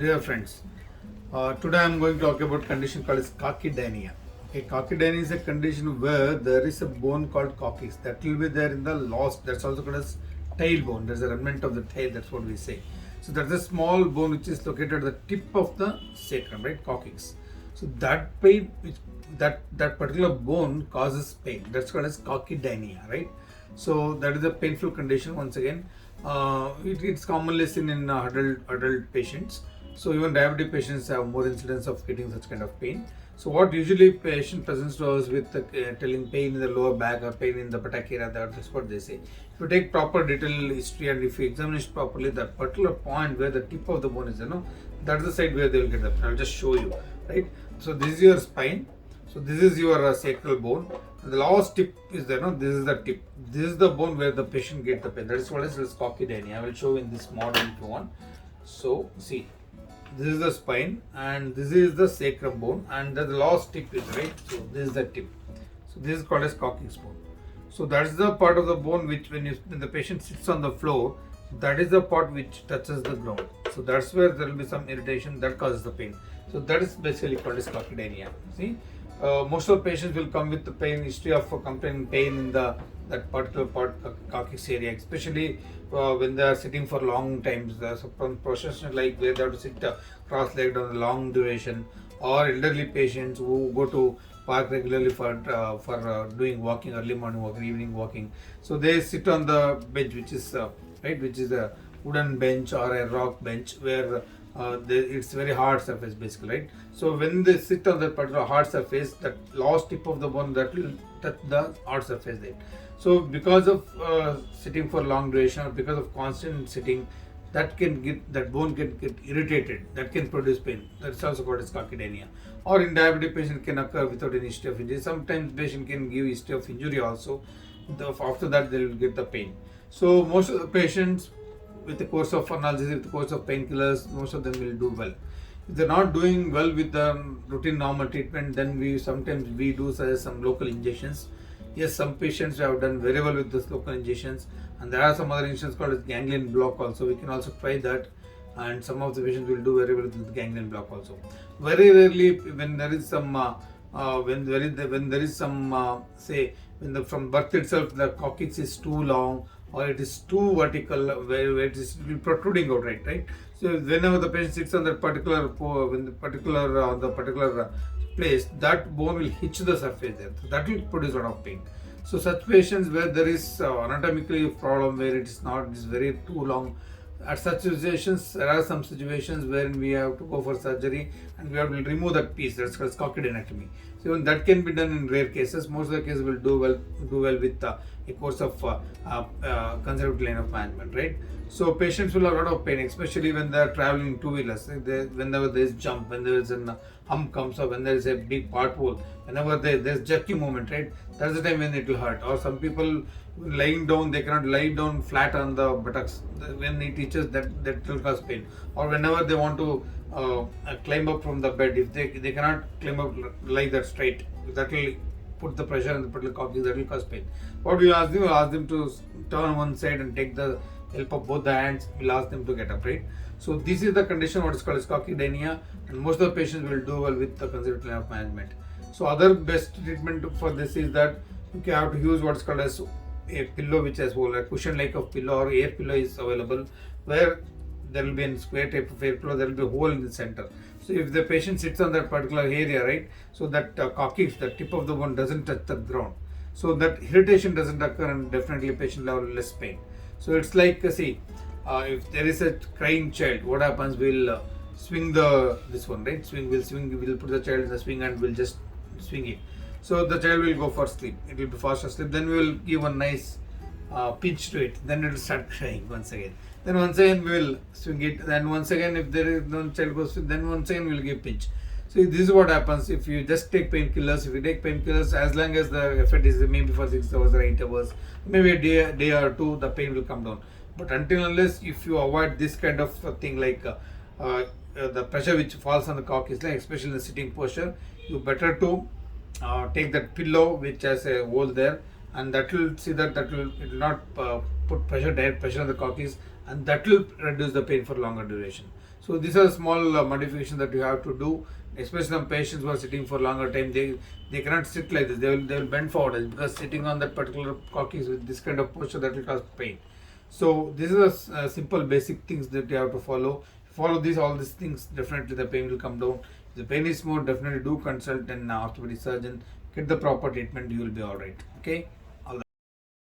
Dear friends, today I am going to talk about condition called as Coccydynia. Okay, Coccydynia is a condition where there is a bone called coccyx that will be there in the lost. That's also called as tailbone. There's a remnant of the tail. That's what we say. So that's a small bone which is located at the tip of the sacrum, right? Coccyx. So that pain, that particular bone causes pain. That's called as Coccydynia, right? So that is a painful condition. Once again, it's commonly seen in adult patients. So even diabetic patients have more incidence of getting such kind of pain. So what usually patient presents to us with telling pain in the lower back or pain in the buttock area, that's what they say. If you take proper detailed history and if you examine it properly, that particular point where the tip of the bone is, that's the side where they will get the pain. I'll just show you, right? So this is your spine. So this is your sacral bone. And the last tip is there, this is the tip. This is the bone where the patient gets the pain. That is what is Coccydynia. I will show in this model if you want. So see, this is the spine and this is the sacrum bone and the last tip is right. So this is the tip. So this is called as coccyx bone. So that's the part of the bone which when the patient sits on the floor, that is the part which touches the ground. So that's where there will be some irritation that causes the pain. So that is basically called as Coccydynia. See, most of the patients will come with the pain history of complaining pain in that particular part coccyx area, especially when they are sitting for long times. There's some professional like where they have to sit cross-legged on a long duration, or elderly patients who go to park regularly for doing walking, early morning walking, evening walking. So they sit on the bench, which is which is a wooden bench or a rock bench where it's very hard surface basically, right? So when they sit on that particular hard surface, that last tip of the bone that will touch the hard surface there. So because of sitting for long duration or because of constant sitting, that bone can get irritated. That can produce pain. That's also called as Coccydynia. Or in diabetic patient can occur without any history of injury. Sometimes patient can give history of injury also. After that they will get the pain. So most of the patients with the course of analgesia, with the course of painkillers, most of them will do well. If they're not doing well with the routine normal treatment, then we sometimes do suggest some local injections. Yes, some patients have done very well with those local injections, and there are some other injections called as ganglion block also. We can also try that, and some of the patients will do very well with the ganglion block also. Very rarely, when there is some say when from birth itself the coccyx is too long or it is too vertical, where it is protruding out, right? So whenever the patient sits on that particular place, that bone will hitch the surface there. So that will produce a lot of pain. So such patients where there is anatomically a problem where it is very too long, at such situations there are some situations wherein we have to go for surgery and we have to remove that piece. That's called coccydyectomy. So even that can be done in rare cases. Most of the cases will do well with a course of conservative line of management, right? So patients will have a lot of pain, especially when they are traveling two-wheelers. Whenever there is jump, when there is a hump comes up, when there is a big pothole, whenever there is jerky movement, right? That's the time when it will hurt. Or some people lying down, they cannot lie down flat on the buttocks. When it itches, that will cause pain. Or whenever they want to climb up from the bed, if they cannot climb up like that straight, that will put the pressure on the particular coccyx, that will cause pain. What do you ask them? You ask them to turn on one side and take the help of both the hands. We'll ask them to get up, right? So this is the condition what is called as Coccydynia, and most of the patients will do well with the conservative line of management. So other best treatment for this is that you have to use what is called as a pillow which has a cushion like a pillow, or air pillow is available, where there will be a square type of air pillow, there will be a hole in the center. So if the patient sits on that particular area, right, so that coccyx, the tip of the bone doesn't touch the ground, so that irritation doesn't occur and definitely patient will have less pain. So it's like if there is a crying child, what happens? We'll swing this one, right? We'll put the child in the swing and we'll just swing it. So the child will go for sleep. It will be fast asleep. Then we will give a nice pinch to it. Then it will start crying once again. Then once again we will swing it. Then once again, if there is no child goes to, then once again we will give pinch. So this is what happens if you just take painkillers. If you take painkillers, as long as the effect is maybe for 6 hours or 8 hours, maybe a day or two, the pain will come down. But until unless if you avoid this kind of thing like the pressure which falls on the coccyx, like especially in the sitting posture, you better to take that pillow which has a hole there, and that will it will not put direct pressure on the coccyx, and that will reduce the pain for longer duration. So So these are small modifications that you have to do, especially some patients who are sitting for longer time. They cannot sit like this. They will bend forward because sitting on that particular coccyx with this kind of posture, that will cause pain. So this is a simple basic things that you have to follow. Follow these all these things, definitely the pain will come down. If the pain is more, definitely do consult an orthopedic surgeon. Get the proper treatment. You will be all right. Okay.